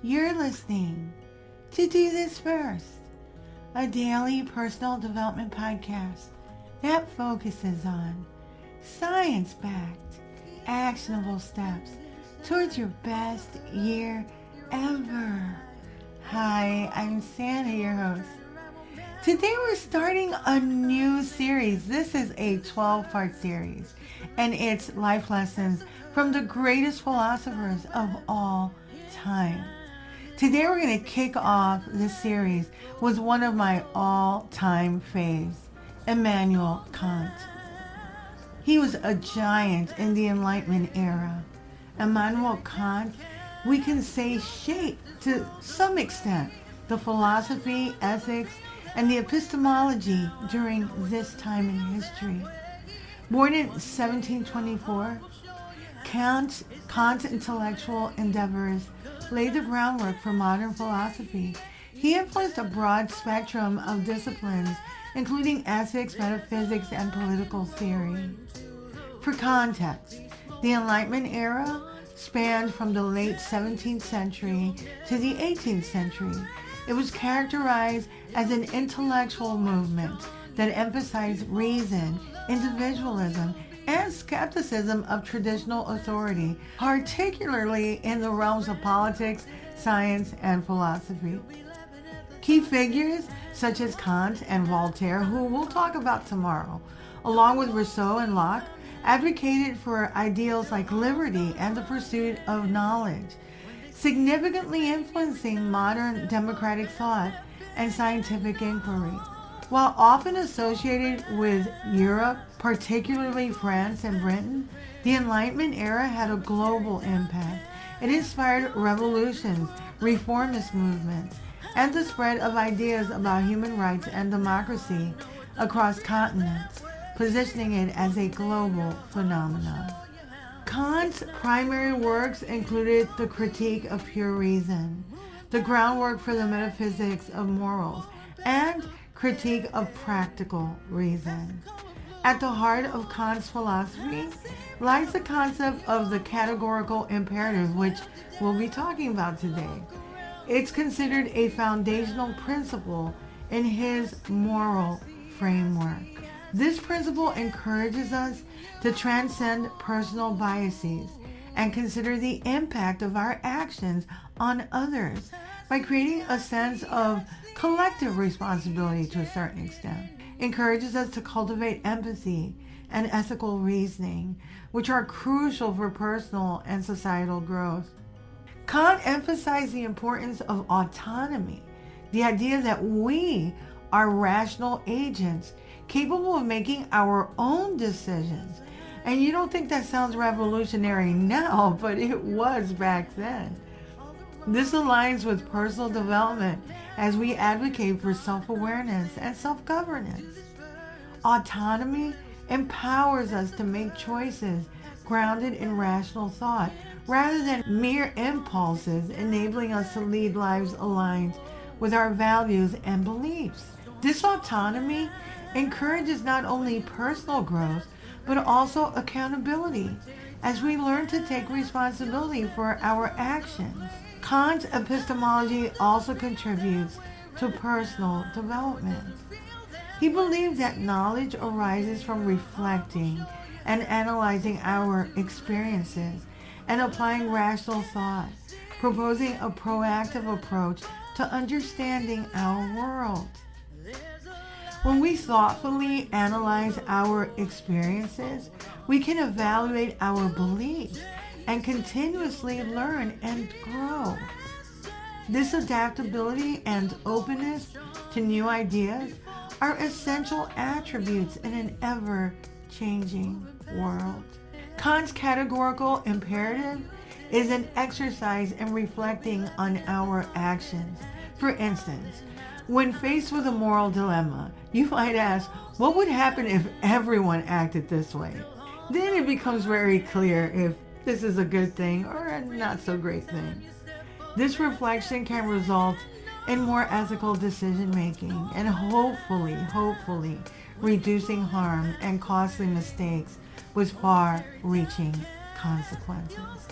You're listening to Do This First, a daily personal development podcast that focuses on science-backed, actionable steps towards your best year ever. Hi, I'm Santa, your host. Today we're starting a new series. This is a 12-part series, and it's life lessons from the greatest philosophers of all time. Today we're going to kick off this series with one of my all-time faves, Immanuel Kant. He was a giant in the Enlightenment Era. Immanuel Kant, we can say, shaped to some extent the philosophy, ethics, and the epistemology during this time in history. Born in 1724, Kant's intellectual endeavors laid the groundwork for modern philosophy. He influenced a broad spectrum of disciplines, including ethics, metaphysics, and political theory. For context, the Enlightenment Era spanned from the late 17th century to the 18th century. It was characterized as an intellectual movement that emphasized reason, individualism, and skepticism of traditional authority, particularly in the realms of politics, science, and philosophy. Key figures such as Kant and Voltaire, who we'll talk about tomorrow, along with Rousseau and Locke, advocated for ideals like liberty and the pursuit of knowledge, significantly influencing modern democratic thought and scientific inquiry. While often associated with Europe, particularly France and Britain, the Enlightenment Era had a global impact. It inspired revolutions, reformist movements, and the spread of ideas about human rights and democracy across continents, positioning it as a global phenomenon. Kant's primary works included the Critique of Pure Reason, the groundwork for the metaphysics of morals, and Critique of Practical Reason. At the heart of Kant's philosophy lies the concept of the categorical imperative, which we'll be talking about today. It's considered a foundational principle in his moral framework. This principle encourages us to transcend personal biases and consider the impact of our actions on others by creating a sense of collective responsibility to a certain extent. Encourages us to cultivate empathy and ethical reasoning, which are crucial for personal and societal growth. Kant emphasized the importance of autonomy, the idea that we are rational agents capable of making our own decisions. And you don't think that sounds revolutionary now, but it was back then. This aligns with personal development as we advocate for self-awareness and self-governance. Autonomy empowers us to make choices grounded in rational thought rather than mere impulses, enabling us to lead lives aligned with our values and beliefs. This autonomy encourages not only personal growth, but also accountability as we learn to take responsibility for our actions. Kant's epistemology also contributes to personal development. He believed that knowledge arises from reflecting and analyzing our experiences and applying rational thought, proposing a proactive approach to understanding our world. When we thoughtfully analyze our experiences, we can evaluate our beliefs and continuously learn and grow. This adaptability and openness to new ideas are essential attributes in an ever-changing world. Kant's categorical imperative is an exercise in reflecting on our actions. For instance, when faced with a moral dilemma, you might ask, what would happen if everyone acted this way? Then it becomes very clear if this is a good thing or a not so great thing. This reflection can result in more ethical decision making and hopefully reducing harm and costly mistakes with far-reaching consequences.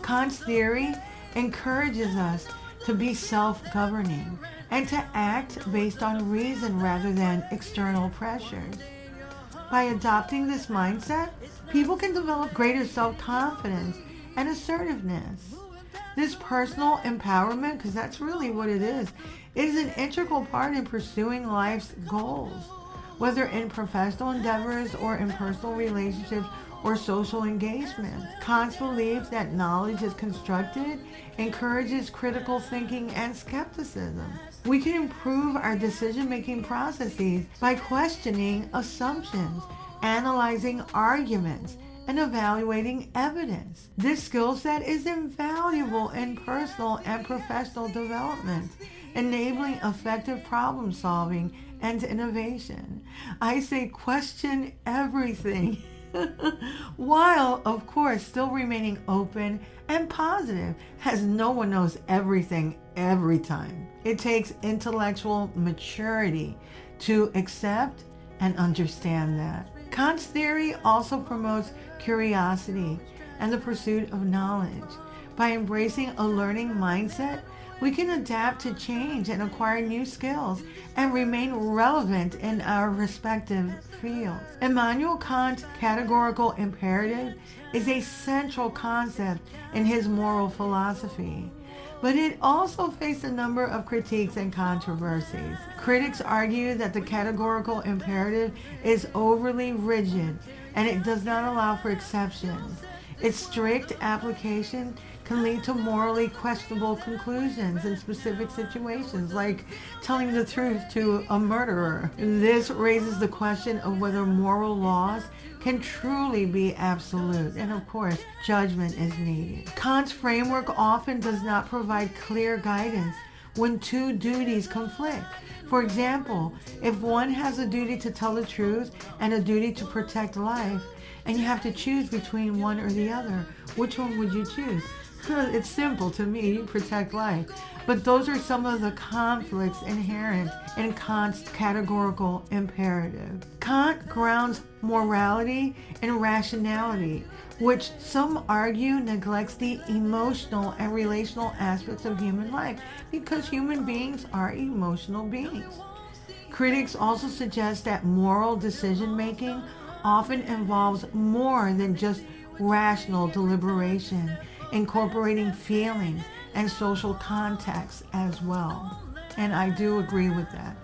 Kant's theory encourages us to be self-governing and to act based on reason rather than external pressures. By adopting this mindset, people can develop greater self-confidence and assertiveness. This personal empowerment, because that's really what it is an integral part in pursuing life's goals, whether in professional endeavors or in personal relationships or social engagement. Kant's belief that knowledge is constructed encourages critical thinking and skepticism. We can improve our decision-making processes by questioning assumptions, analyzing arguments, and evaluating evidence. This skill set is invaluable in personal and professional development, enabling effective problem solving and innovation. I say question everything, while of course still remaining open and positive, as no one knows everything every time. It takes intellectual maturity to accept and understand that. Kant's theory also promotes curiosity and the pursuit of knowledge. By embracing a learning mindset, we can adapt to change and acquire new skills and remain relevant in our respective fields. Immanuel Kant's categorical imperative is a central concept in his moral philosophy, but it also faced a number of critiques and controversies. Critics argue that the categorical imperative is overly rigid and it does not allow for exceptions. Its strict application can lead to morally questionable conclusions in specific situations, like telling the truth to a murderer. This raises the question of whether moral laws can truly be absolute, and of course, judgment is needed. Kant's framework often does not provide clear guidance when two duties conflict. For example, if one has a duty to tell the truth and a duty to protect life, and you have to choose between one or the other, which one would you choose? It's simple to me, you protect life. But those are some of the conflicts inherent in Kant's categorical imperative. Kant grounds morality in rationality, which some argue neglects the emotional and relational aspects of human life, because human beings are emotional beings. Critics also suggest that moral decision-making often involves more than just rational deliberation, incorporating feelings and social context as well. And I do agree with that.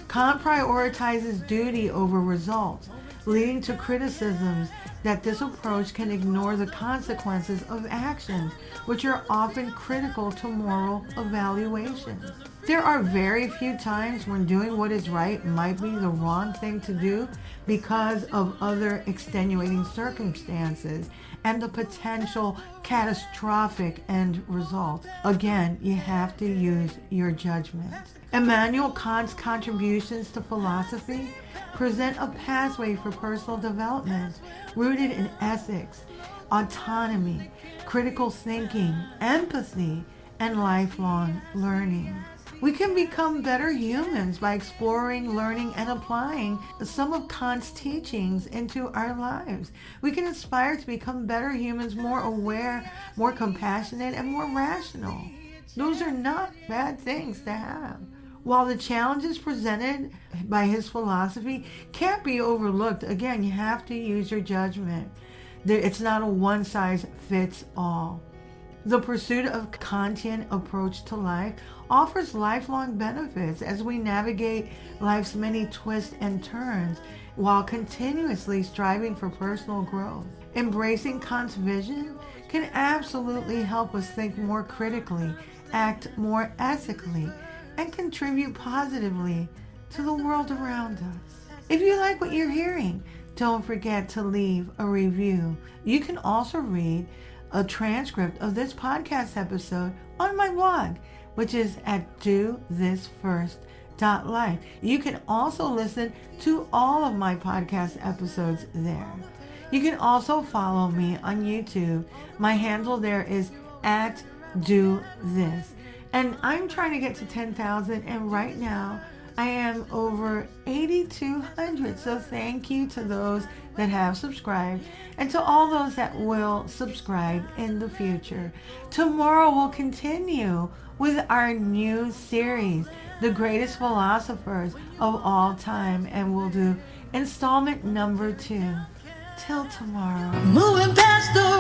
Kant prioritizes duty over results, leading to criticisms that this approach can ignore the consequences of actions, which are often critical to moral evaluations. There are very few times when doing what is right might be the wrong thing to do because of other extenuating circumstances and the potential catastrophic end result. Again, you have to use your judgment. Immanuel Kant's contributions to philosophy present a pathway for personal development rooted in ethics, autonomy, critical thinking, empathy, and lifelong learning. We can become better humans by exploring, learning, and applying some of Kant's teachings into our lives. We can aspire to become better humans, more aware, more compassionate, and more rational. Those are not bad things to have. While the challenges presented by his philosophy can't be overlooked, again, you have to use your judgment. It's not a one-size-fits-all. The pursuit of Kantian approach to life offers lifelong benefits as we navigate life's many twists and turns while continuously striving for personal growth. Embracing Kant's vision can absolutely help us think more critically, act more ethically, and contribute positively to the world around us. If you like what you're hearing, don't forget to leave a review. You can also read a transcript of this podcast episode on my blog, which is at dothisfirst.life. You can also listen to all of my podcast episodes there. You can also follow me on YouTube. My handle there is @DoThis. And I'm trying to get to 10,000, and right now I am over 8,200, so thank you to those that have subscribed and to all those that will subscribe in the future. Tomorrow we'll continue with our new series, The Greatest Philosophers of All Time, and we'll do installment number 2. Till tomorrow. Moving past the